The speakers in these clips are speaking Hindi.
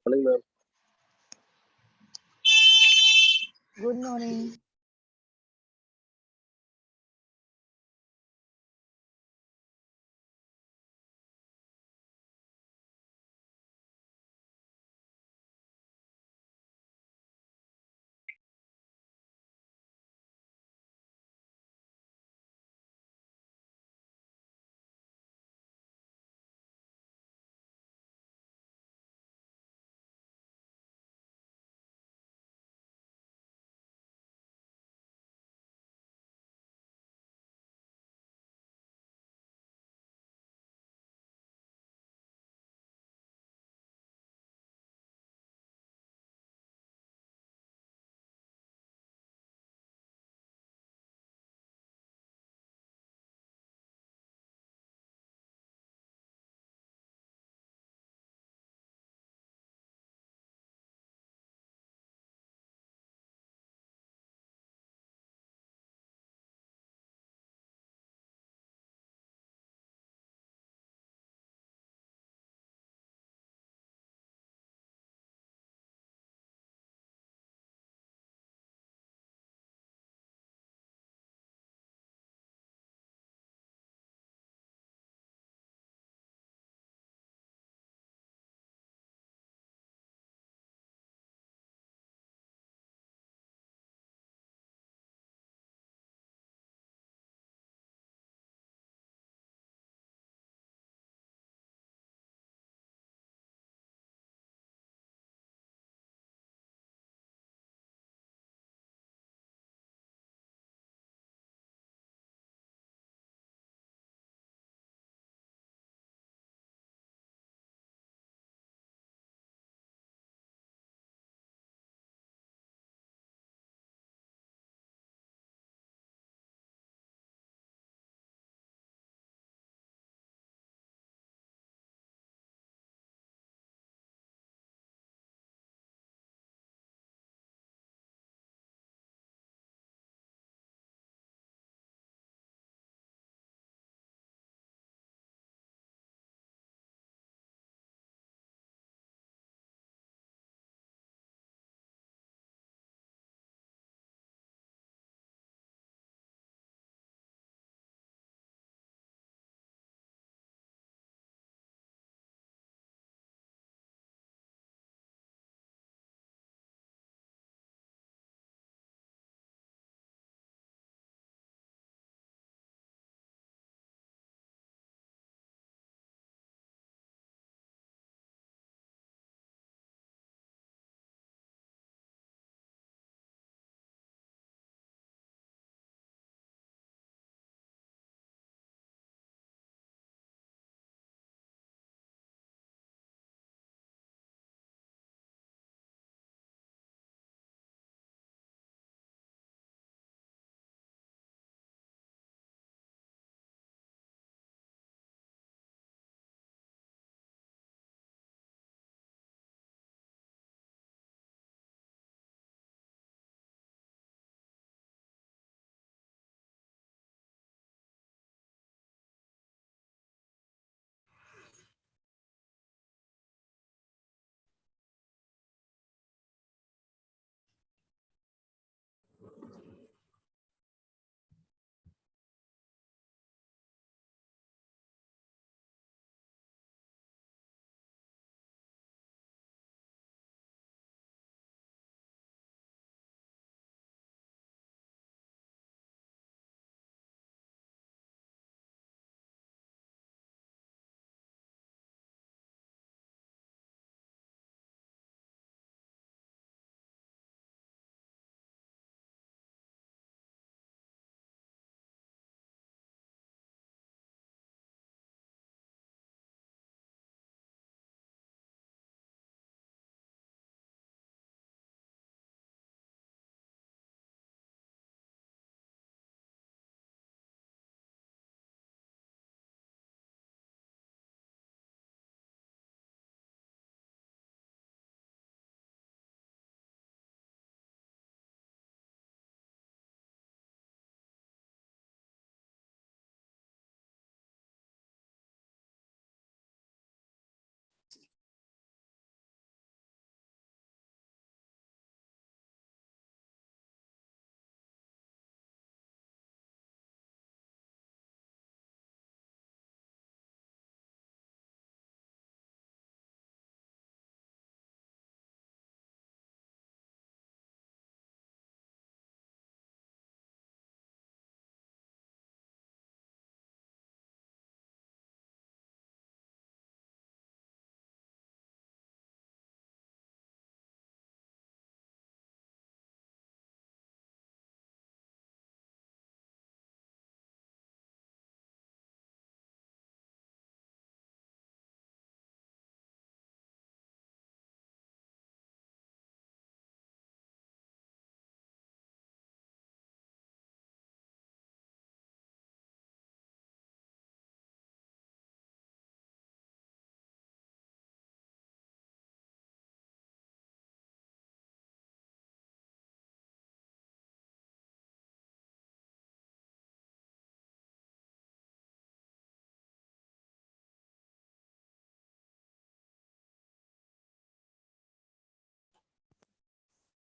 Morning ma'am. Good morning.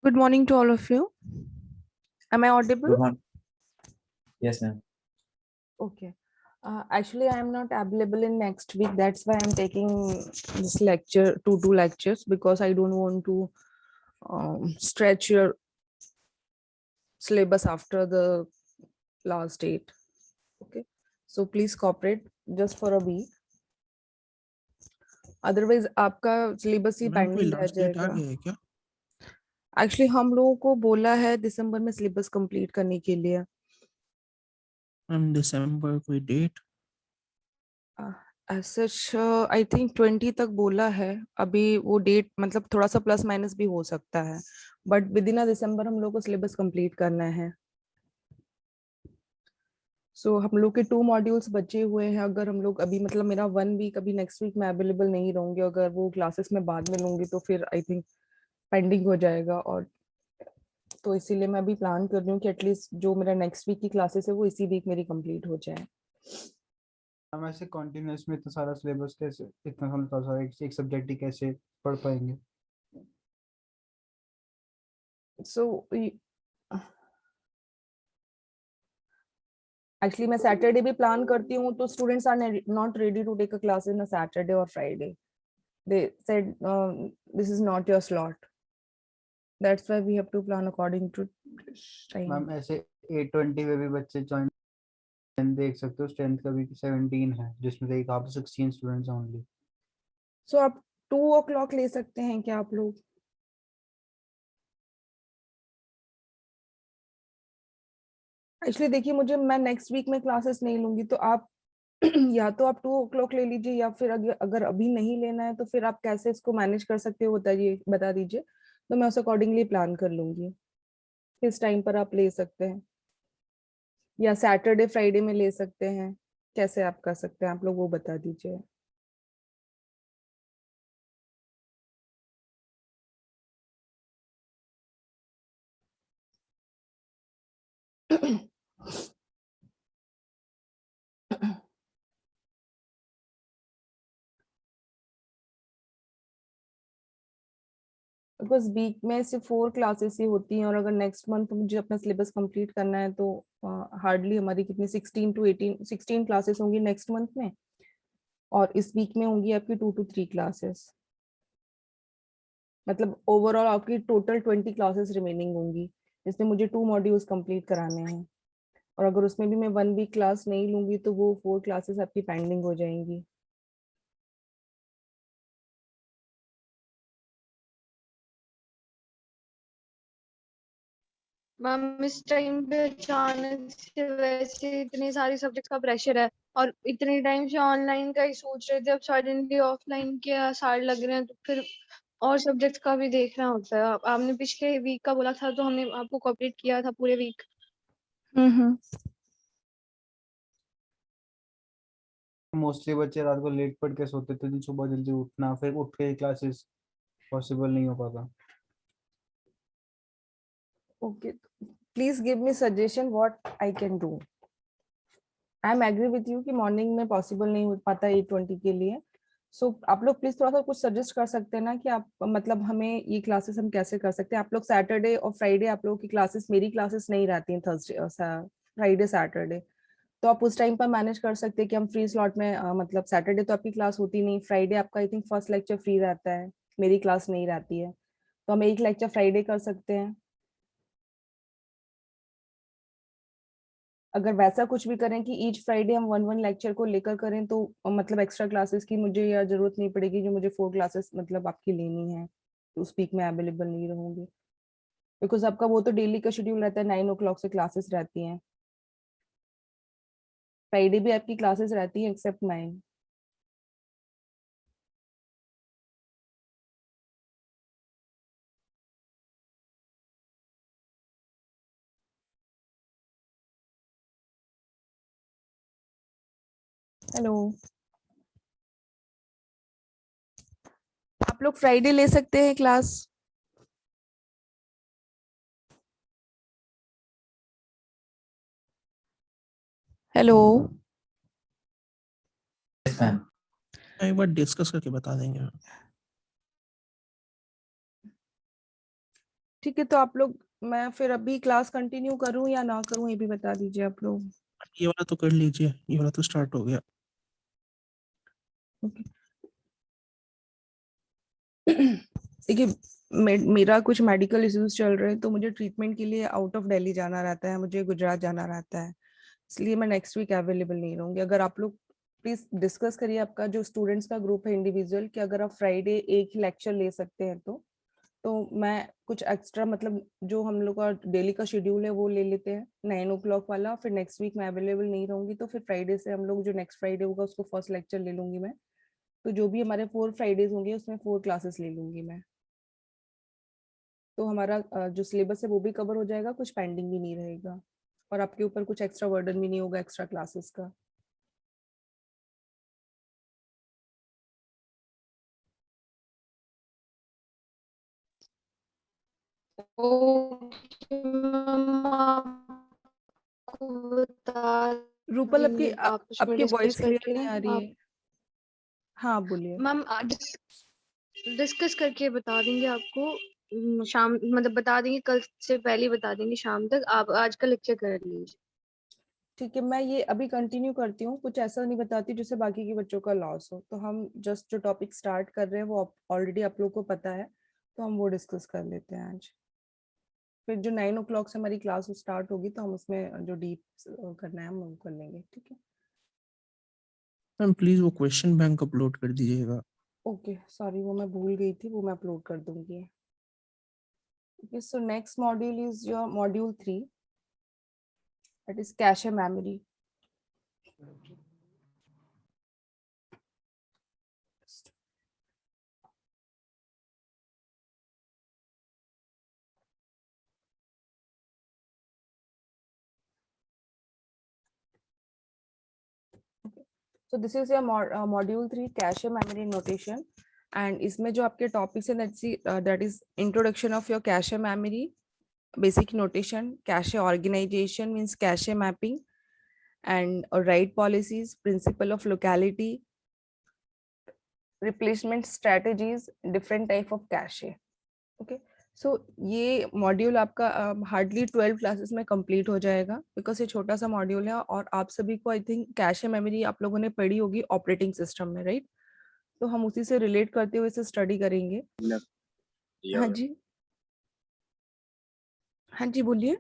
Good morning to all of you. Am I audible? Good morning. Yes, ma'am. Okay. Actually, I am not available in next week. That's why I'm taking this lecture, two lectures, because I don't want to stretch your syllabus after the last date. Okay. So please cooperate just for a week. Otherwise, आपका syllabus ही मैम कोई pending रह लास्ट डेट आ जाएगा. गया है क्या? Actually, हम लोगों को बोला है दिसंबर में syllabus complete करने के लिए. मैम दिसंबर कोई date? As such, I think 20 तक बोला है. अभी वो डेट मतलब थोड़ा सा प्लस माइनस भी हो सकता है, बट विद इन दिसंबर हम लोग को सिलेबस कंप्लीट करना है. सो हम लोग के 2 मॉड्यूल्स बचे हुए हैं. अगर हम लोग अभी मतलब मेरा 1 वीक अभी नेक्स्ट वीक में अवेलेबल नहीं रहूंगी, अगर वो क्लासेस में बाद में लूंगी तो फिर आई थिंक पेंडिंग हो जाएगा. और तो इसीलिए मैं अभी प्लान कर रही हूँ कि एटलीस्ट जो मेरा नेक्स्ट वीक की क्लासेस है वो इसी वीक मेरी कंप्लीट हो जाए. हम ऐसे कॉन्टिन्यूस में इतना सारा सिलेबस कैसे, इतना सारा एक सब्जेक्ट ही कैसे पढ़ पाएंगे? सो एक्चुअली मैं सैटरडे भी प्लान करती हूँ, तो students are not ready to take a class in a Saturday और Friday. They said this is not your slot. That's why we have to plan according to time. Ma'am ऐसे 820 में भी बच्चे ज्वाइन देख सकते हो, स्ट्रेंथ का भी 17 है, जिसमें से एक आप 16 स्टूडेंट्स ओनली. सो आप 2 o'clock ले सकते हैं क्या आप लोग? एक्चुअली देखिए, मैं नेक्स्ट वीक में क्लासेस नहीं लूंगी, तो आप या तो आप 2 o'clock ले लीजिए, या फिर अगर अभी नहीं लेना है तो फिर आप कैसे इसको मैनेज कर सकते हो बता दीजिए, तो मैं उस अकॉर्डिंगली प्लान कर लूंगी किस टाइम पर आप ले सकते हैं. या सैटरडे फ्राइडे में ले सकते हैं, कैसे आप कर सकते हैं आप लोग वो बता दीजिए. बिकॉज वीक में सिर्फ 4 क्लासेस ही होती हैं, और अगर नेक्स्ट मंथ मुझे अपना सिलेबस कंप्लीट करना है तो हार्डली हमारी कितनी 16 क्लासेस होंगी नेक्स्ट मंथ में, और इस वीक में होंगी आपकी 2 to 3 क्लासेस. मतलब ओवरऑल आपकी टोटल 20 क्लासेस रिमेनिंग होंगी, जिसमें मुझे 2 मॉड्यूल्स कंप्लीट कराने हैं. और अगर उसमें भी मैं 1 वीक क्लास नहीं लूंगी तो वो 4 क्लासेस आपकी पेंडिंग हो जाएंगी. मैम इस टाइम पे अचानक से वैसे इतनी सारी सब्जेक्ट्स का प्रेशर है, और इतने टाइम से ऑनलाइन का ही सोच रहे थे, अब सडनली ऑफलाइन के आसार लग रहे हैं, तो फिर और सब्जेक्ट्स का भी देखना होता है. आपने पिछले वीक का बोला था तो हमने आपको कोऑपरेट किया था पूरे वीक. मोस्टली बच्चे रात को लेट पढ़ के सोते थे, तो सुबह जल्दी उठना, फिर उठ के क्लासेस पॉसिबल नहीं हो पाता. Okay, please give me suggestion what I can do. I am agree with you कि मॉर्निंग में पॉसिबल नहीं हो पाता 8:20 के लिए. सो आप लोग प्लीज थोड़ा सा कुछ सजेस्ट कर सकते हैं ना कि आप मतलब हमें ये क्लासेस हम कैसे कर सकते हैं. आप लोग सैटरडे और फ्राइडे आप लोगों की क्लासेस, मेरी क्लासेस नहीं रहती हैं थर्सडे फ्राइडे सैटरडे, तो आप उस टाइम पर मैनेज कर सकते हैं कि हम फ्री स्लॉट में मतलब सैटरडे तो आपकी क्लास होती नहीं, फ्राइडे आपका I think first lecture free रहता है, मेरी क्लास नहीं रहती है, तो हम एक लेक्चर फ्राइडे कर सकते हैं. अगर वैसा कुछ भी करें कि ईच फ्राइडे हम 1 लेक्चर को लेकर करें, तो मतलब एक्स्ट्रा क्लासेस की मुझे या जरूरत नहीं पड़ेगी, जो मुझे 4 क्लासेस मतलब आपकी लेनी है, तो उस वीक में अवेलेबल नहीं रहूंगी. बिकॉज आपका वो तो डेली का शेड्यूल रहता है, 9 o'clock से क्लासेस रहती हैं. फ्राइडे भी आपकी क्लासेस रहती है एक्सेप्ट 9. हेलो, आप लोग फ्राइडे ले सकते हैं क्लास? Hello, Yes, ma'am. एक बार डिस्कस करके बता देंगे. ठीक है, तो आप लोग, मैं फिर अभी क्लास कंटिन्यू करूं या ना करूं, ये भी बता दीजिए आप लोग। ये वाला तो कर लीजिए, ये वाला तो स्टार्ट हो गया। देखिए, मेरा कुछ मेडिकल इश्यूज चल रहे हैं, तो मुझे ट्रीटमेंट के लिए आउट ऑफ दिल्ली जाना रहता है, मुझे गुजरात जाना रहता है, इसलिए मैं नेक्स्ट वीक अवेलेबल नहीं रहूंगी। अगर आप लोग प्लीज डिस्कस करिए, आपका जो स्टूडेंट्स का ग्रुप है इंडिविजुअल, कि अगर आप फ्राइडे एक ही लेक्चर ले सकते हैं तो मैं कुछ एक्स्ट्रा, मतलब जो हम लोग का डेली का शेड्यूल है वो ले लेते हैं 9 o'clock वाला। फिर नेक्स्ट वीक मैं अवेलेबल नहीं रहूंगी, तो फिर फ्राइडे से हम लोग जो नेक्स्ट फ्राइडे होगा उसको फर्स्ट लेक्चर ले लूंगी मैं। तो जो भी हमारे 4 फ्राइडेज होंगे उसमें 4 क्लासेस ले लूंगी मैं। तो हमारा जो सिलेबस है वो भी कवर हो जाएगा, कुछ पेंडिंग भी नहीं रहेगा, और आपके ऊपर कुछ एक्स्ट्रा बर्डन भी नहीं होगा एक्स्ट्रा क्लासेस का। ओके मैम, आपको बता रूपल, देंगे आपस में आपकी डिस्कस वॉइस क्लियर करके नहीं ना आ रही आप। है। हाँ बोलिए। मैम डिस्कस करके बता देंगे आपको। शाम मतलब बता देंगे, कल से पहले ही बता देंगे शाम तक। आप आज का लेक्चर कर लीजिए। ठीक है, मैं ये अभी कंटिन्यू करती हूँ, कुछ ऐसा नहीं बताती जिससे बाकी के बच्चों का लॉस हो। तो हम जस्ट जो टॉपिक स्टार्ट कर रहे हैं वो ऑलरेडी आप लोग को पता है, तो हम वो डिस्कस कर लेते हैं आज। फिर जो 9 o'clock से हमारी क्लास स्टार्ट होगी, तो हम उसमें जो डीप करना है हम वो कर लेंगे, ठीक है। मैम प्लीज वो क्वेश्चन बैंक अपलोड कर दीजिएगा। ओके, सॉरी, वो मैं भूल गई थी, वो मैं अपलोड कर दूंगी। Okay, so next module is your module 3, that is cache memory. So this is your module 3 cache memory notation, and इसमें जो आपके टॉपिक्स है that is introduction of your cache memory, basic notation, cache organization means cache mapping, and write policies, principle of locality, replacement strategies, different type of cache. Okay, सो ये मॉड्यूल आपका हार्डली 12 क्लासेस में कंप्लीट हो जाएगा, बिकॉज ये छोटा सा मॉड्यूल है। और आप सभी को आई थिंक कैशे मेमोरी आप लोगों ने पढ़ी होगी ऑपरेटिंग सिस्टम में, राइट? तो हम उसी से रिलेट करते हुए इसे स्टडी करेंगे। हाँ जी, हाँ जी बोलिए।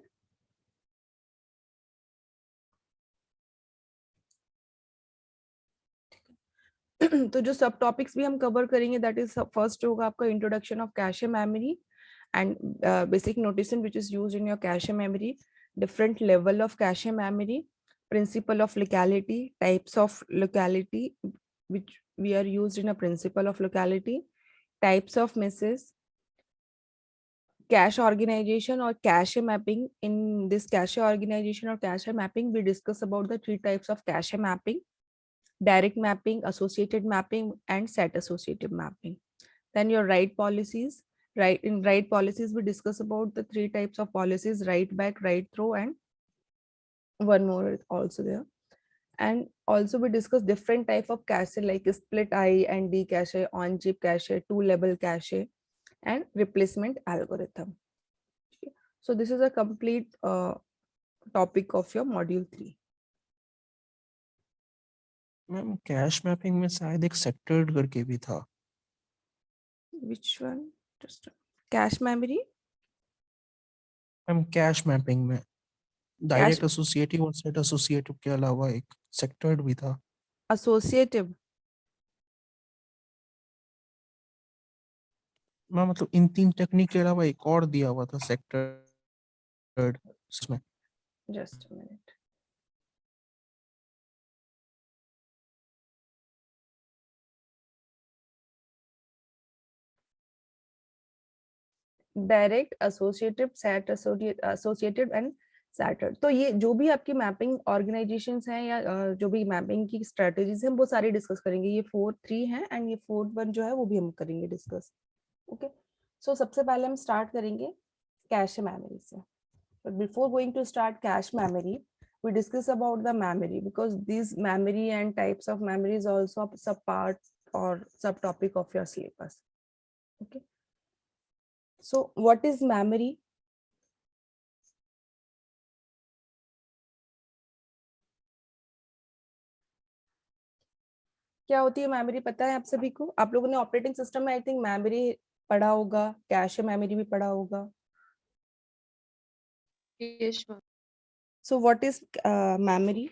तो जो सब टॉपिक्स भी हम कवर करेंगे, दैट इज फर्स्ट होगा आपका introduction of cache memory and basic notation which is used in your cache memory, different level of cache memory, principle of locality, types of locality which we are used in a principle of locality, types of misses, cache organization or cache mapping. In this cache organization or cache mapping, we discuss about the 3 types of cache mapping: direct mapping, associated mapping, and set associative mapping. Then your write policies. Right, in write policies, we discuss about the 3 types of policies: write back, write through, and one more is also there. And also we discuss different type of cache like split I and D cache, on chip cache, 2-level cache, and replacement algorithm. Okay. So this is a complete topic of your module 3. Ma'am cash mapping में शायद एक सेक्टर्ड करके भी था। Which one? Just cache memory. Ma'am cash mapping में Cache डायरेक्ट एसोसिएटिव और सेट एसोसिएटिव के अलावा एक सेक्टर्ड भी था। associative. मैम मतलब इन 3 टेक्निक के अलावा एक और दिया हुआ था सेक्टर्ड इसमें। Just a minute. Direct, associative, set associated and shattered. तो ये जो भी आपकी मैपिंग ऑर्गेनाइजेशंस हैं या जो भी मैपिंग की स्ट्रेटजीज हैं वो सारी डिस्कस करेंगे। ये 4-3 है, एंड ये 4-1 जो है वो भी हम करेंगे डिस्कस। ओके, सो सबसे पहले हम स्टार्ट करेंगे कैश मेमोरी से। But before going to start cache memory, we discuss about the memory, because these memory and types of memory is also a sub part or subtopic of your syllabus. Okay, So what is memory? क्या होती है मेमोरी, पता है आप सभी को? आप लोगों ने ऑपरेटिंग सिस्टम में आई थिंक मेमोरी पढ़ा होगा, कैश मेमोरी भी पढ़ा होगा. Yes, ma'am. So what is memory?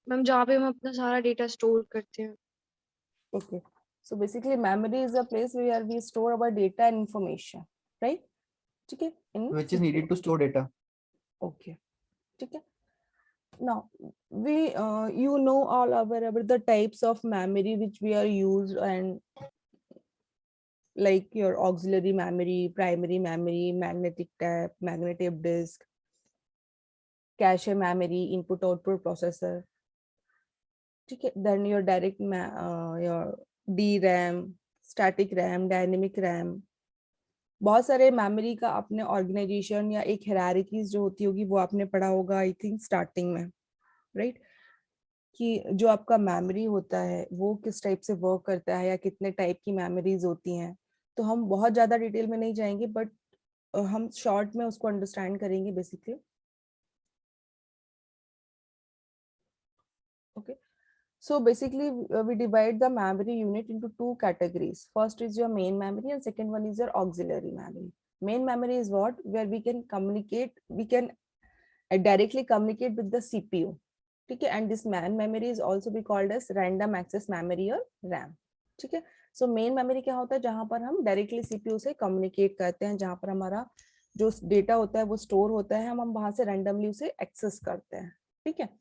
Ma'am जहाँ पे हम अपना सारा डेटा स्टोर करते हैं. Okay. So basically memory is a place where we store our data and information, right? ठीक है. which is needed to store data. Okay. ठीक है. Now we you know all about the types of memory which we are used, and like your auxiliary memory, primary memory, magnetic tape, magnetic disk, cache memory, input output processor. ठीक है. Then your direct your DRAM, static RAM, dynamic RAM. बहुत सारे मेमोरी का अपने ऑर्गेनाइजेशन या एक हायरार्कीज जो होती होगी वो आपने पढ़ा होगा आई थिंक स्टार्टिंग में, राइट? कि जो आपका मेमोरी होता है वो किस टाइप से वर्क करता है या कितने टाइप की मेमोरीज होती हैं. तो हम बहुत ज्यादा डिटेल में नहीं जाएंगे, बट हम शॉर्ट में उसको अंडरस्टैंड करेंगे basically. Okay. So basically, we divide the memory unit into two categories. First is your main memory, and second one is your auxiliary memory. Main memory is what? Where we can communicate, we can directly communicate with the CPU. ठीक है. And this main memory is also be called as random access memory or RAM. ठीक है. So main memory क्या होता है? जहाँ पर हम directly CPU से communicate करते हैं, जहाँ पर हमारा जो डेटा होता है वो स्टोर होता है, हम वहां से randomly उसे एक्सेस करते हैं. ठीक है.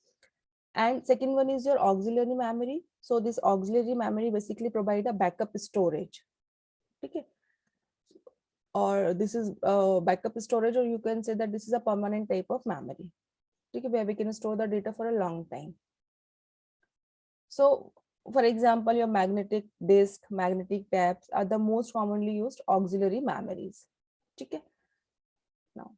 And second one is your auxiliary memory. So this auxiliary memory basically provide a backup storage. Okay. Or this is backup storage, or you can say that this is a permanent type of memory. Okay, where we can store the data for a long time. So for example, your magnetic disk, magnetic tapes are the most commonly used auxiliary memories. Okay. Now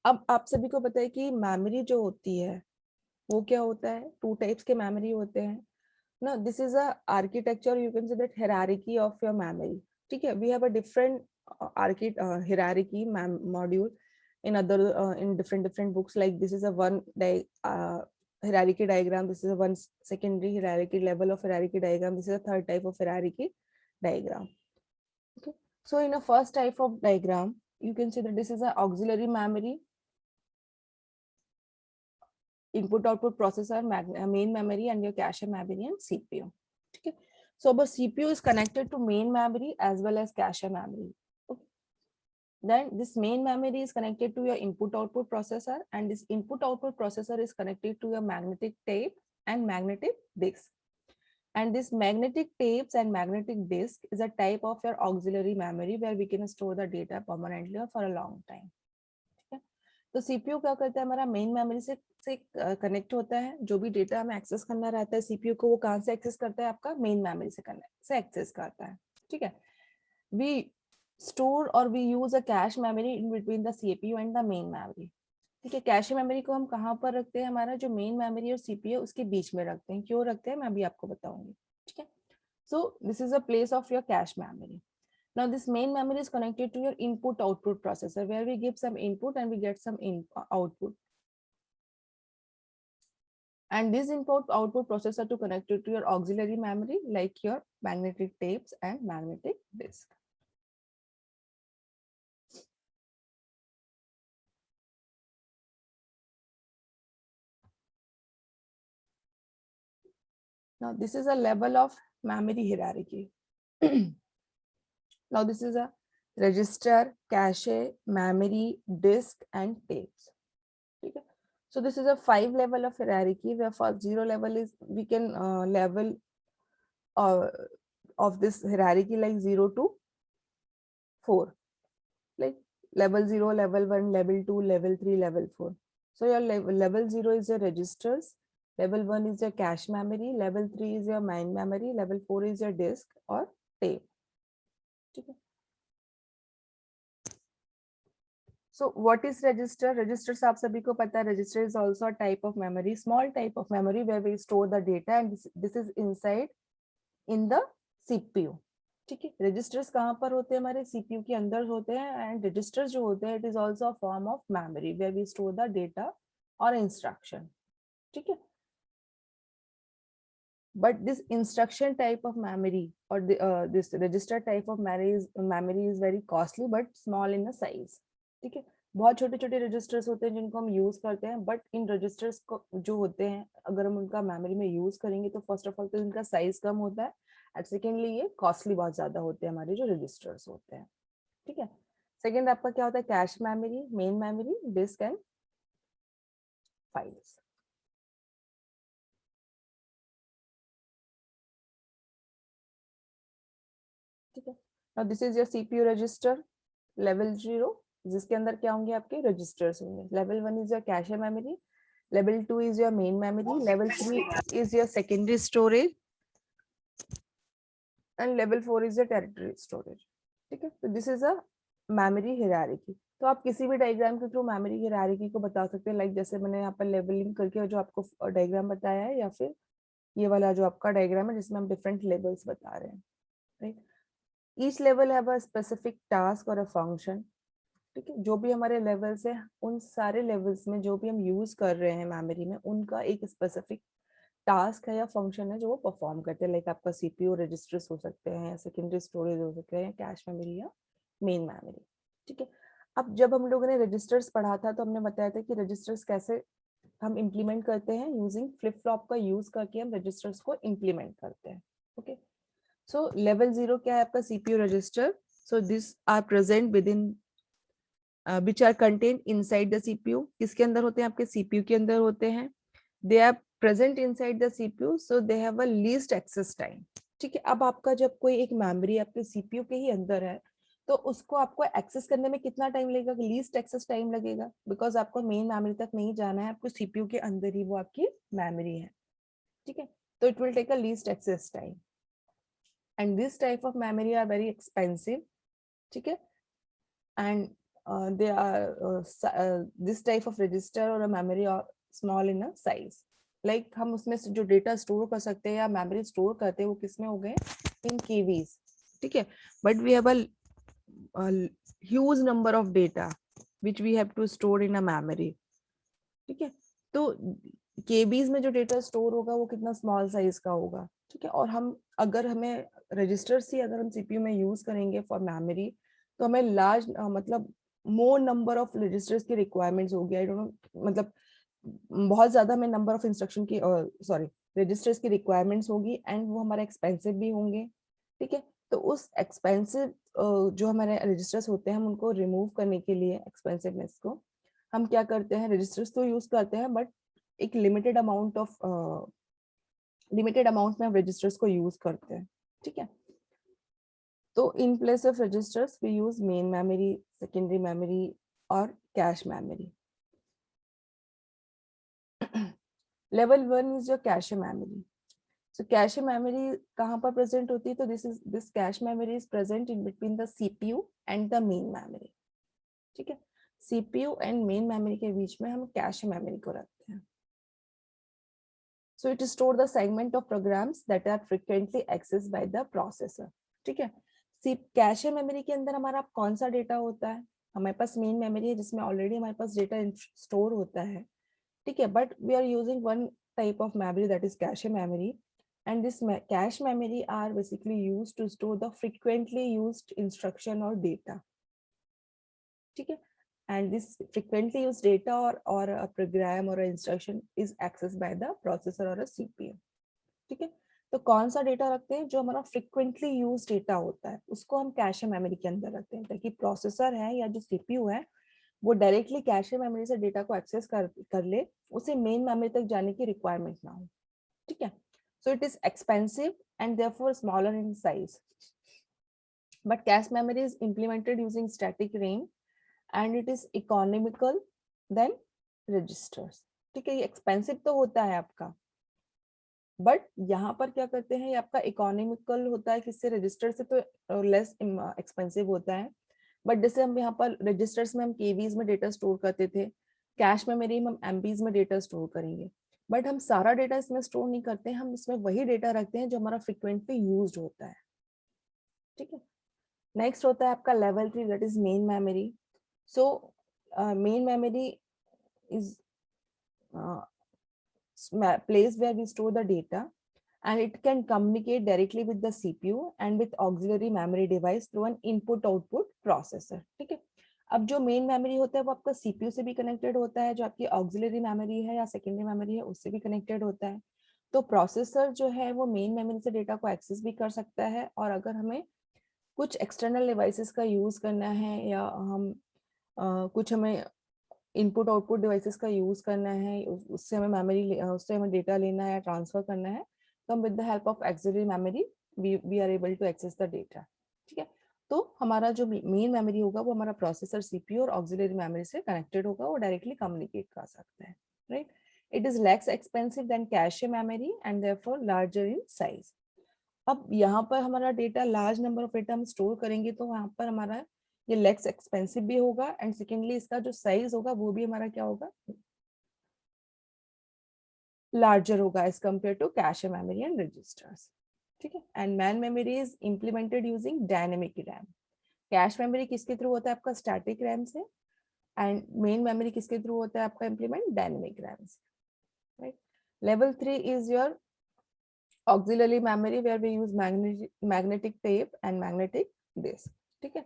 अब आप सभी को पता है कि मेमोरी जो होती है वो क्या होता है? टू टाइप्स के मेमोरी होते हैं ना. This is a architecture, you can say that hierarchy of your memory. ठीक है. We have a different hierarchy module in other in different books. Like this is a one hierarchy diagram, this is a one secondary hierarchy level of hierarchy diagram, this is a third type of hierarchy diagram. Okay. So in a first type of diagram you can see that this is an auxiliary memory, input output processor, main memory, and your cache memory and CPU. Okay. So the CPU is connected to main memory as well as cache memory. Okay. Then this main memory is connected to your input output processor, and this input output processor is connected to your magnetic tape and magnetic disk. And this magnetic tapes and magnetic disk is a type of your auxiliary memory where we can store the data permanently or for a long time. Okay. तो सीपीयू क्या करता है? हमारा मेन मेमोरी से कनेक्ट होता है. जो भी डेटा हमें एक्सेस करना रहता है सीपीयू को, वो कहाँ से एक्सेस करता है? आपका मेन मेमोरी से एक्सेस करता है. ठीक है. वी स्टोर और we use a cache memory in between the CPU and the main memory. ठीक है. कैश मेमोरी को हम कहाँ पर रखते हैं? हमारा जो मेन मेमोरी और सीपीयू उसके बीच में रखते हैं. क्यों रखते हैं मैं अभी आपको बताऊंगी. ठीक है. So this is a place of your cache memory. Now this main memory is connected to your input output processor where we give some input and we get some output. And this input output processor to connect it to your auxiliary memory like your magnetic tapes and magnetic disk. Now this is a level of memory hierarchy. Now this is a register, cache, memory, disk and tapes. Okay. So this is a 5 level of hierarchy where first 0 level is we can level of this hierarchy like 0 to 4, like level 0, level 1, level 2, level 3, level 4. So your level 0 is your registers, level 1 is your cache memory, level 3 is your main memory, level 4 is your disk or tape. Okay. So what is register? Registers आप सभी को पता है, register is also a type of memory, small type of memory where we store the data and this is inside in the CPU. ठीक है, registers कहाँ पर होते हैं? हमारे CPU के अंदर होते हैं and registers जो होते हैं it is also a form of memory where we store the data or instruction. ठीक है, but this instruction type of memory or this register type of memory is very costly but small in the size. ठीक है, बहुत छोटे छोटे रजिस्टर्स होते हैं जिनको हम यूज करते हैं, बट इन रजिस्टर्स को जो होते हैं अगर हम उनका मेमोरी में यूज करेंगे तो फर्स्ट ऑफ ऑल तो इनका साइज कम होता है एंड सेकेंडली ये कॉस्टली बहुत ज्यादा होते हैं हमारे जो रजिस्टर्स होते हैं. ठीक है, सेकेंड आपका क्या होता है? Cache memory, main memory, disk and files. ठीक है, now this is your CPU register level 0, जिसके अंदर क्या होंगे? आपके रजिस्टर्स होंगे. Level 1 is your cache memory, level 2 is your main memory, level 3 is your secondary storage and level 4 is your territory storage. ठीक है, तो this is a memory hierarchy. तो आप किसी भी डायग्राम के थ्रू मेमोरी हायरार्की को बता सकते हैं, लाइक जैसे मैंने यहाँ पर लेवलिंग करके जो आपको डायग्राम बताया है, या फिर ये वाला जो आपका डायग्राम है जिसमें हम डिफरेंट लेवल्स बता रहे हैं. Right, each level have a specific task और अ फंक्शन. ठीक है, जो भी हमारे लेवल्स है उन सारे लेवल्स में जो भी हम यूज कर रहे हैं मेमोरी में उनका एक स्पेसिफिक टास्क है या फंक्शन है जो वो परफॉर्म करते हैं. लाइक आपका सीपीयू रजिस्टर्स हो सकते हैं, या सेकेंडरी स्टोरेज हो सकते हैं, या कैश मेमोरी या मेन मेमोरी. ठीक है, अब जब हम लोगों ने रजिस्टर्स पढ़ा था तो हमने बताया था कि रजिस्टर्स कैसे हम इम्प्लीमेंट करते हैं. यूजिंग फ्लिप फ्लॉप का यूज करके हम रजिस्टर्स को इम्प्लीमेंट करते हैं. ओके, सो लेवल 0 क्या है? आपका CPU register. So this are present within which are contained inside the CPU. किसके अंदर होते हैं? आपके CPU के अंदर होते हैं. They are present inside the CPU, so they have a least access time. ठीक है, अब आपका जब कोई एक मेमोरी आपके CPU के ही अंदर है तो उसको आपको एक्सेस करने में कितना टाइम लगेगा? लीस्ट एक्सेस टाइम लगेगा, बिकॉज आपको मेन मेमोरी तक नहीं जाना है, आपको CPU के अंदर ही वो आपकी मेमोरी है. ठीक है, तो it will take a least access time and this type of memory are very expensive. ठीक है, and they are this type of register or a memory are small in a size. Like हम उसमें से जो डेटा स्टोर कर सकते हैं या मेमोरी स्टोर करते हैं वो किसमें हो गए? इन केवीज. ठीक है, but we have a huge number of data which we have to store in a memory. ठीक है, तो केबीज में जो डेटा स्टोर होगा वो कितना स्मॉल साइज का होगा. ठीक है, और हम अगर हमें रजिस्टर्स ही अगर हम सीपीयू में यूज करेंगे फॉर मेमोरी तो हमें लार्ज मतलब मोर नंबर ऑफ रजिस्टर्स की रिक्वायरमेंट्स होगी. आई डोंट नो, मतलब बहुत ज्यादा हमें नंबर ऑफ इंस्ट्रक्शन की सॉरी रजिस्टर्स की रिक्वायरमेंट्स होगी एंड वो हमारे एक्सपेंसिव भी होंगे. ठीक है, तो उस एक्सपेंसिव जो हमारे रजिस्टर्स होते हैं हम उनको रिमूव करने के लिए एक्सपेंसिवनेस को हम क्या करते हैं? रजिस्टर्स तो यूज करते हैं बट एक लिमिटेड अमाउंट में हम रजिस्टर्स को यूज करते हैं. ठीक है, तो in place of registers we use main memory, secondary memory और cache memory. Level 1 is your cache memory. So cache memory कहाँ पर प्रेजेंट होती है? तो this cache memory is present in between the CPU and the main memory. ठीक है, सीपीयू एंड मेन मेमोरी के बीच में हम कैश मेमोरी को रखते हैं. So it store the segment of programs that are frequently accessed by the processor. ठीक है, कैश मेमोरी के अंदर हमारा कौन सा डेटा होता है? हमारे पास मेन मेमोरी है जिसमें ऑलरेडी हमारे पास डेटा स्टोर होता है. ठीक है, but we are using one type of memory that is cache memory and this cache memory are basically used to store the frequently used instruction or data. ठीक है, and this frequently used data or a program or an instruction is accessed by the processor or a CPU. ठीक है, तो कौन सा डेटा रखते हैं? जो हमारा frequently used data होता है उसको हम कैश मेमोरी के अंदर रखते हैं ताकि प्रोसेसर है या जो CPU है वो डायरेक्टली कैश मेमोरी से डेटा को एक्सेस कर ले, उसे मेन मेमोरी तक जाने की रिक्वायरमेंट ना हो. ठीक है, so it is expensive and therefore smaller in size, but cache memory is implemented using static RAM and it is economical than registers. ठीक है, ये expensive तो होता है आपका, बट यहाँ पर क्या करते हैं? ये आपका इकोनॉमिकल होता है. किससे? रजिस्टर से तो लेस एक्सपेंसिव होता है. बट जैसे हम यहाँ पर रजिस्टर्स में हम केवीज में डेटा स्टोर करते थे, कैश मेमोरी में हम एमबीज में डेटा स्टोर करेंगे, बट हम सारा डेटा इसमें स्टोर नहीं करते, हम इसमें वही डेटा रखते हैं जो हमारा फ्रिक्वेंटली यूज्ड होता है, ठीक है। नेक्स्ट होता है आपका level 3, that is main memory. So main memory is place where we store the data, and it can communicate directly with the CPU and with auxiliary memory device through an input output processor, ठीक है। अब जो मेन मेमोरी होता है वो आपका सीपीयू से भी कनेक्टेड होता है, जो आपकी ऑक्सिलरी मेमोरी है या सेकेंडरी मेमोरी है उससे भी कनेक्टेड होता है। तो प्रोसेसर जो है वो मेन मेमोरी से डेटा को एक्सेस भी कर सकता है, और अगर हमें कुछ एक्सटर्नल डिवाइसेस का यूज करना है या हम कुछ हमें इनपुट आउटपुट डिवाइसेस का यूज करना है, उससे हमें मेमोरी उससे हमें डेटा लेना है या ट्रांसफर करना है, तो हम with the help of auxiliary memory we are able to access the data, ठीक है। तो हमारा जो मेन मेमोरी होगा वो हमारा प्रोसेसर सीपीयू और ऑक्सिलरी मेमोरी से कनेक्टेड होगा, वो डायरेक्टली कम्युनिकेट कर सकता है, right. It is less expensive than cash memory and therefore larger in size. अब यहाँ पर हमारा data, large number of data हम स्टोर करेंगे तो वहाँ पर हमारा ये लेस एक्सपेंसिव भी होगा, एंड सेकेंडली इसका जो साइज होगा वो भी हमारा क्या होगा, लार्जर होगा as compare to cache memory and registers, ठीक है। And main memory is implemented using dynamic RAM. Cache memory किसके थ्रू होता है आपका, स्टैटिक रैम से, एंड मेन मेमोरी किसके थ्रू होता है आपका इम्प्लीमेंट, डायनेमिक रैम से, right. Level 3 is your auxiliary memory, where we use magnetic tape and magnetic disk, ठीक है।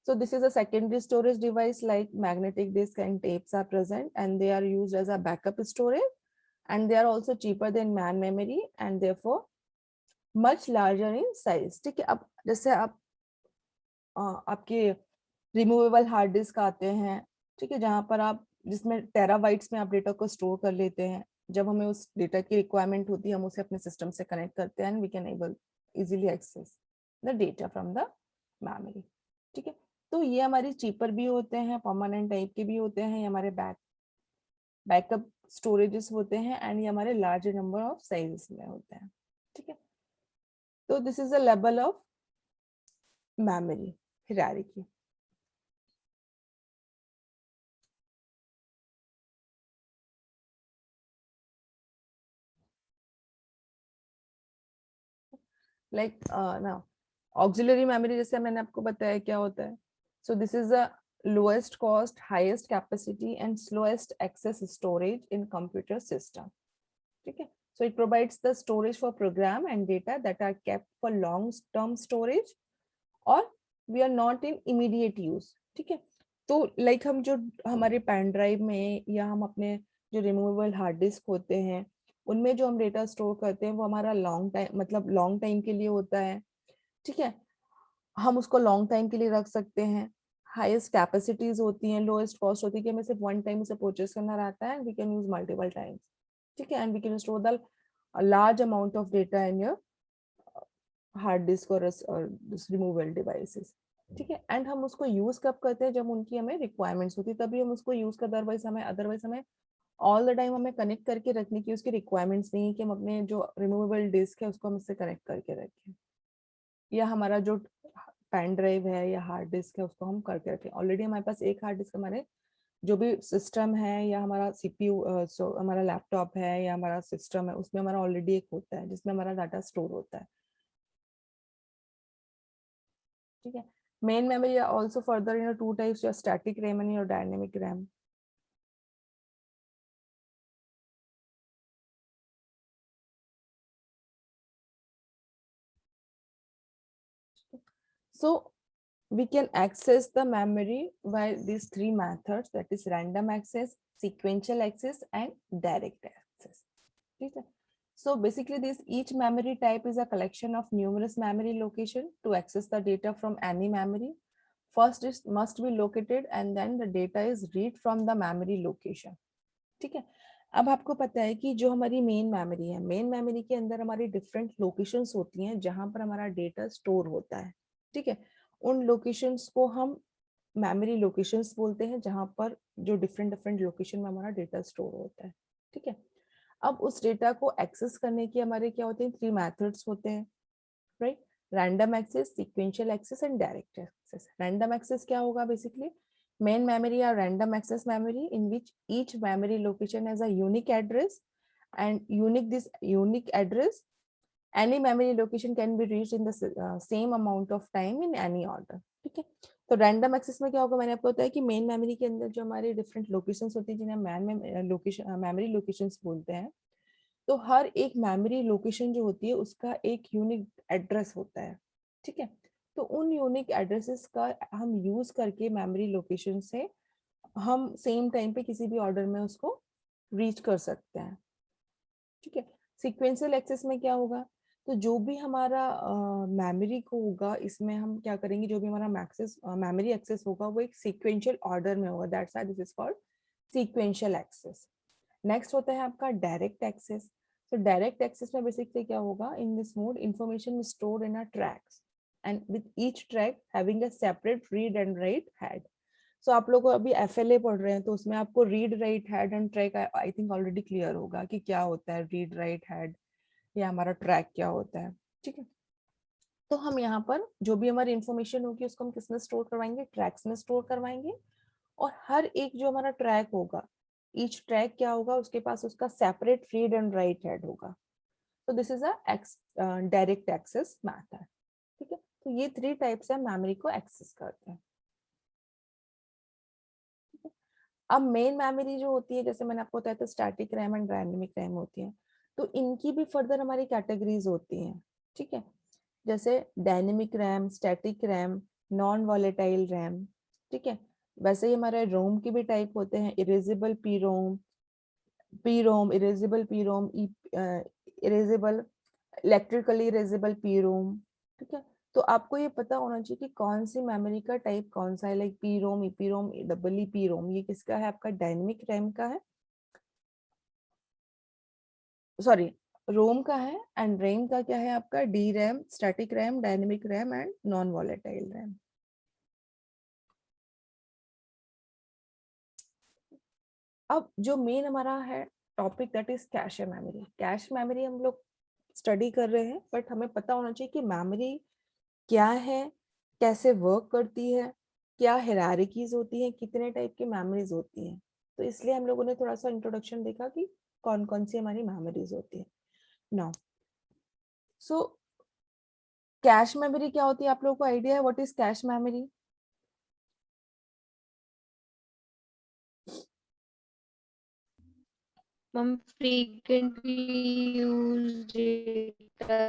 So this is a secondary storage device, like magnetic disk and tapes are present, and they are used as a backup storage, and they are also cheaper than man memory and therefore much larger in size, ठीक है। अब जैसे आप आपके रिमूवेबल हार्ड डिस्क आते हैं, ठीक है, जहाँ पर आप जिसमें टेराबाइट्स में आप डेटा को स्टोर कर लेते हैं, जब हमें उस डेटा की रिक्वायरमेंट होती है हम उसे अपने सिस्टम से कनेक्ट करते हैं, and we can able easily access the data from the memory, ठीक है। तो ये हमारी चीपर भी होते हैं, परमानेंट टाइप के भी होते हैं, ये हमारे बैकअप स्टोरेजेस होते हैं, एंड ये हमारे लार्ज नंबर ऑफ साइजेस में होते हैं, ठीक है। तो this is the level of memory hierarchy. Like now auxiliary memory, जैसे मैंने आपको बताया क्या होता है। So this is the lowest cost, highest capacity and slowest access storage in computer system, ठीक है। So it provides the storage for program and data that are kept for long term storage और we are not in immediate use, ठीक है। तो लाइक हम जो हमारे पेन ड्राइव में या हम अपने जो रिमूवेबल हार्ड डिस्क होते हैं उनमें जो हम डेटा स्टोर करते हैं वो हमारा लॉन्ग टाइम, मतलब लॉन्ग टाइम के लिए होता है, ठीक है। हम उसको लॉन्ग टाइम के लिए रख सकते हैं, हाईएस्ट कैपेसिटीज होती हैं, लोएस्ट कॉस्ट होती है कि हमें सिर्फ वन टाइम उसे परचेस करना रहता है, we can use multiple times, ठीक है। And we can store the large amount of data in your hard disk और रिमूवेबल डिवाइसेस, ठीक है। एंड हम उसको यूज कब करते हैं, जब उनकी हमें रिक्वायरमेंट्स होती है तभी हम उसको यूज करते हैं, अदरवाइज हमें ऑल द टाइम हमें कनेक्ट करके रखने की उसकी रिक्वायरमेंट्स नहीं है कि हम अपने जो रिमूवेबल डिस्क है उसको हम इससे कनेक्ट करके रखें, या हमारा जो पेन ड्राइव है या हार्ड डिस्क है उसको हम करके रखें। ऑलरेडी हमारे पास एक हार्ड डिस्क, हमारे जो भी सिस्टम है या हमारा सीपीयू, हमारा लैपटॉप है या हमारा सिस्टम है, उसमें हमारा ऑलरेडी एक होता है जिसमें हमारा डाटा स्टोर होता है, ठीक है। Main memory also further in two types, your static RAM and your dynamic RAM. So we can access the memory by these three methods, that is random access, sequential access and direct access, ठीक है। So basically this each memory type is a collection of numerous memory location to access the data from any memory. First it must be located and then the data is read from the memory location, ठीक है। अब आपको पता है कि जो हमारी मेन मेमोरी है, मेन मेमोरी के अंदर हमारी डिफरेंट लोकेशंस होती हैं जहां पर हमारा डेटा स्टोर होता है, ठीक है। उन लोकेशंस को हम मेमोरी लोकेशंस बोलते हैं, जहां पर जो डिफरेंट लोकेशन में हमारा डेटा स्टोर होता है, ठीक है। अब उस डेटा को एक्सेस करने की हमारे क्या होते हैं, 3 मेथड्स होते हैं, right. Random access, sequential access and direct access. Random access क्या होगा? Basically main memory or random access memory in which each memory location has a unique address, and this unique address, any memory location can be reached in the same amount of time in any order। ठीक है, तो रैंडम एक्सेस में क्या होगा? मैंने आपको बताया कि मेन मेमोरी के अंदर जो हमारे डिफरेंट लोकेशंस होती है जिन्हें मेमोरी लोकेशंस बोलते हैं, तो हर एक मेमोरी लोकेशन जो होती है उसका एक यूनिक एड्रेस होता है। ठीक है, तो उन यूनिक एड्रेसेस का हम यूज करके मेमोरी लोकेशन से हम सेम टाइम पे किसी भी ऑर्डर में उसको रीच कर सकते हैं। ठीक है, सीक्वेंशियल एक्सेस में क्या होगा? तो जो भी हमारा मेमोरी को होगा, इसमें हम क्या करेंगे, जो भी हमारा मेमोरी एक्सेस होगा वो एक सीक्वेंशियल ऑर्डर में होगा, that's why this is called sequential access. Next होता है आपका डायरेक्ट एक्सेस। तो डायरेक्ट एक्सेस में बेसिकली क्या होगा? In this mode information stored in a tracks and with each track having a separate read and write head। So आप लोग अभी FLA पढ़ रहे हैं तो उसमें आपको read write head and track I think already clear होगा कि क्या होता है read write head या हमारा track क्या होता है। ठीक है, तो हम यहाँ पर जो भी हमारी इंफॉर्मेशन होगी उसको हम किसमें स्टोर करवाएंगे? ट्रैक्स में स्टोर करवाएंगे। और हर एक जो हमारा ट्रैक होगा, ईच ट्रैक क्या होगा? उसके पास उसका separate read and write head होगा। तो this is a direct access method. ठीक है, तो ये 3 टाइप से हम मेमोरी को एक्सेस करते हैं। अब मेन मेमोरी जो होती है, जैसे मैंने आपको बताया था static RAM and dynamic RAM होती है, तो इनकी भी फर्दर हमारी कैटेगरीज होती हैं। ठीक है, जैसे dynamic RAM, static RAM, non volatile RAM. ठीक है, वैसे ही हमारे रोम के भी टाइप होते हैं, erasable P ROM, erasable P ROM, erasable electrically erasable P ROM. ठीक है, तो आपको ये पता होना चाहिए कि कौन सी मेमोरी का टाइप कौन सा है, लाइक पी रोम, ईपी रोम, डबल ईपी रोम, ये किसका है? आपका डायनेमिक रैम का है, सॉरी रोम का है। एंड रैम का क्या है? आपका D RAM, static RAM, dynamic RAM and non volatile RAM. अब जो मेन हमारा है topic, that is cache memory. Cache memory हम लोग स्टडी कर रहे हैं, बट हमें पता होना चाहिए कि मेमोरी क्या है, कैसे वर्क करती है, क्या हायरार्कीज होती हैं, कितने टाइप की मेमोरीज होती हैं। तो इसलिए हम लोगों ने थोड़ा सा इंट्रोडक्शन देखा कि कौन कौन सी हमारी मेमोरीज होती है। नाउ सो कैश मेमोरी क्या होती है? आप लोगों को आइडिया है व्हाट इज कैश मेमोरी? हम frequently used data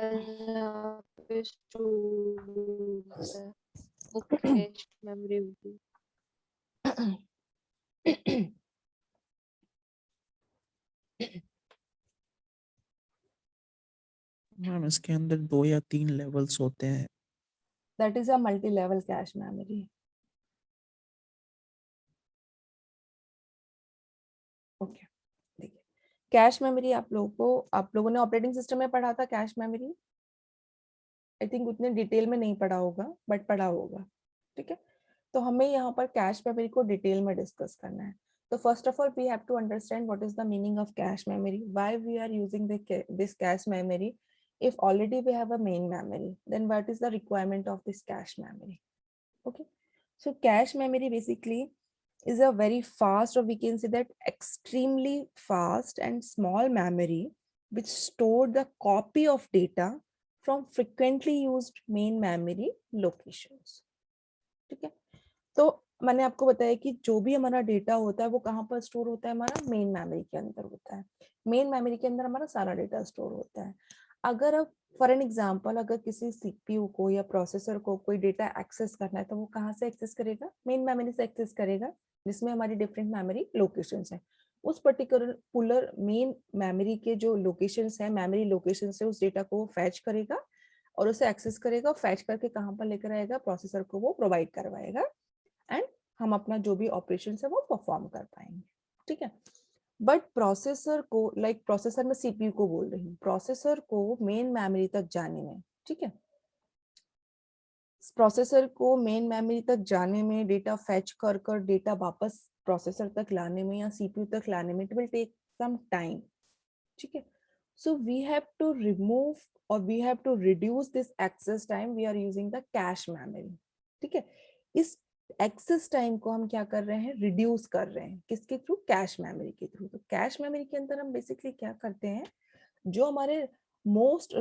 जहाँ पे stored होता है, वो cache memory होती है। मैम इसके अंदर 2 या 3 लेवल्स होते हैं। That is a multi level cache memory. Okay, देखिए कैश मेमोरी आप लोगों ने ऑपरेटिंग सिस्टम में पढ़ा था कैश मेमोरी। आई थिंक उतने डिटेल में नहीं पढ़ा होगा, बट पढ़ा होगा। ठीक है, तो हमें यहाँ पर कैश मेमोरी को डिटेल में डिस्कस करना है। तो first of all we have to understand what is the meaning of cache memory, why we are using this cache memory. if already we have a main memory, then what is the requirement of this cache memory? Okay, so cache memory basically is a very fast, or we can say that extremely fast and small memory which store the copy of data from frequently used main memory locations। ठीक है, तो मैंने आपको बताया कि जो भी हमारा डेटा होता है वो कहाँ पर स्टोर होता है? हमारा मेन मेमोरी के अंदर होता है। मेन मेमोरी के अंदर हमारा सारा डेटा स्टोर होता है। अगर अब फॉर एन एग्जांपल अगर किसी सीपीयू को या प्रोसेसर को कोई डेटा एक्सेस करना है, तो वो कहाँ से एक्सेस करेगा? मेन मेमोरी से एक्सेस करेगा, जिसमें हमारी डिफरेंट मेमोरी लोकेशंस हैं। उस पर्टिकुलर मेन मेमोरी के जो लोकेशंस हैं, मेमोरी लोकेशन से उस डेटा को फैच करेगा और उसे एक्सेस करेगा। फैच करके कहाँ पर लेकर आएगा? प्रोसेसर को वो प्रोवाइड करवाएगा, एंड हम अपना जो भी ऑपरेशन है वो परफॉर्म कर पाएंगे। ठीक है, बट प्रोसेसर को, लाइक प्रोसेसर में सीपीयू को बोल रही हूँ, प्रोसेसर को मेन मेमोरी तक जाने में, ठीक है, प्रोसेसर को मेन मेमोरी तक जाने में, डेटा फैच कर कर डेटा वापस प्रोसेसर तक लाने में या सीपीयू तक लाने में, it will take some time. ठीक है, So we have to remove or we have to reduce this access time. We are using the cache memory. ठीक है, इस एक्सेस टाइम को हम क्या कर रहे हैं, रिड्यूस कर रहे हैं, किसके थ्रू, कैश मेमोरी के थ्रू। तो कैश मेमोरी के अंदर हम बेसिकली क्या करते हैं, जो हमारे मोस्ट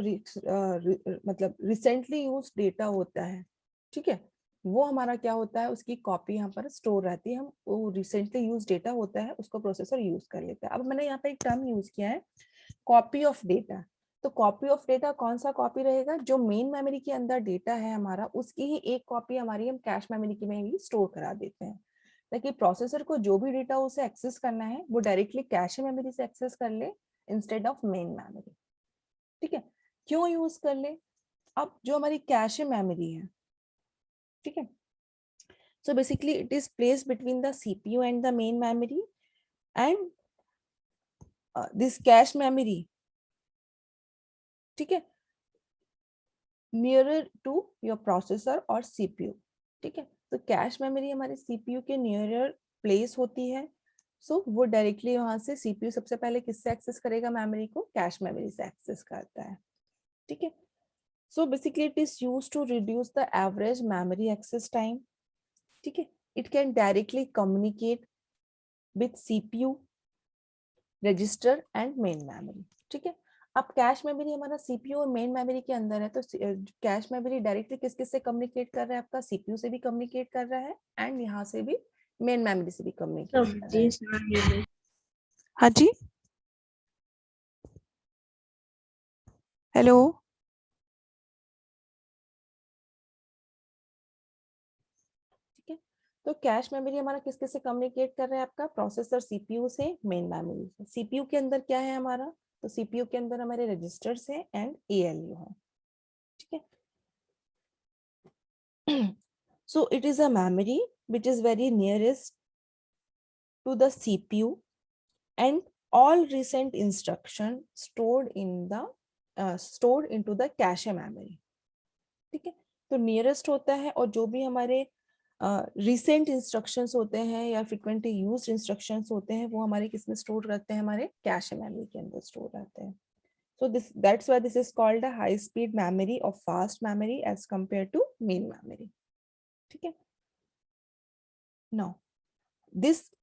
मतलब रिसेंटली यूज डेटा होता है, ठीक है, वो हमारा क्या होता है, उसकी कॉपी यहाँ पर स्टोर रहती है। हम वो रिसेंटली यूज डेटा होता है उसको प्रोसेसर यूज कर लेता है। अब मैंने यहाँ पे एक टर्म यूज किया है, कॉपी ऑफ डेटा। तो कॉपी ऑफ डेटा कौन सा कॉपी रहेगा, जो मेन मेमोरी के अंदर डेटा है हमारा, उसकी ही एक कॉपी हमारी हम कैश मेमोरी की में भी स्टोर करा देते हैं, ताकि प्रोसेसर को जो भी डेटा उसे एक्सेस करना है वो डायरेक्टली कैश मेमोरी से एक्सेस कर ले इंस्टेड ऑफ मेन मेमोरी। ठीक है, क्यों यूज कर ले, अब जो हमारी कैश मेमोरी है, ठीक है, so basically it is placed between the CPU and the main memory, and this cache memory, ठीक है, nearer to your processor और CPU। ठीक है, तो कैश मेमोरी हमारे CPU के नियरर प्लेस होती है। सो वो डायरेक्टली वहां से CPU सबसे पहले किससे एक्सेस करेगा मेमोरी को, कैश मेमोरी से एक्सेस करता है। ठीक है, so basically it is used to reduce the average memory access time. ठीक है, it can directly communicate with CPU, register and main memory. ठीक है, अब कैश मेमोरी हमारा CPU और मेन मेमोरी के अंदर है, तो कैश मेमोरी डायरेक्टली किस किस से कम्युनिकेट कर रहा है, आपका CPU से भी कम्युनिकेट कर रहा है एंड यहाँ से भी मेन मेमोरी से भी कम्युनिकेट कर रहा है। हाँ जी, हेलो, ठीक है, तो कैश मेमोरी हमारा किस किस से कम्युनिकेट कर रहा है, आपका प्रोसेसर CPU से, मेन मेमोरी से। CPU के अंदर क्या है हमारा, तो CPU के अंदर हमारे रजिस्टर्स है एंड ALU है। ठीक है, so it is a memory which is very nearest to the CPU and all recent instruction stored in the stored into the cache memory। ठीक है, तो नियरेस्ट होता है, और जो भी हमारे रिसेंट इंस्ट्रक्शंस होते हैं या फ्रिक्वेंटली यूज्ड इंस्ट्रक्शंस होते हैं, वो हमारे किस में स्टोर रहते हैं, हमारे कैश मेमोरी के अंदर स्टोर रहते हैं। So that's why this is called a high speed memory or fast memory as compared to main memory। ठीक है, now this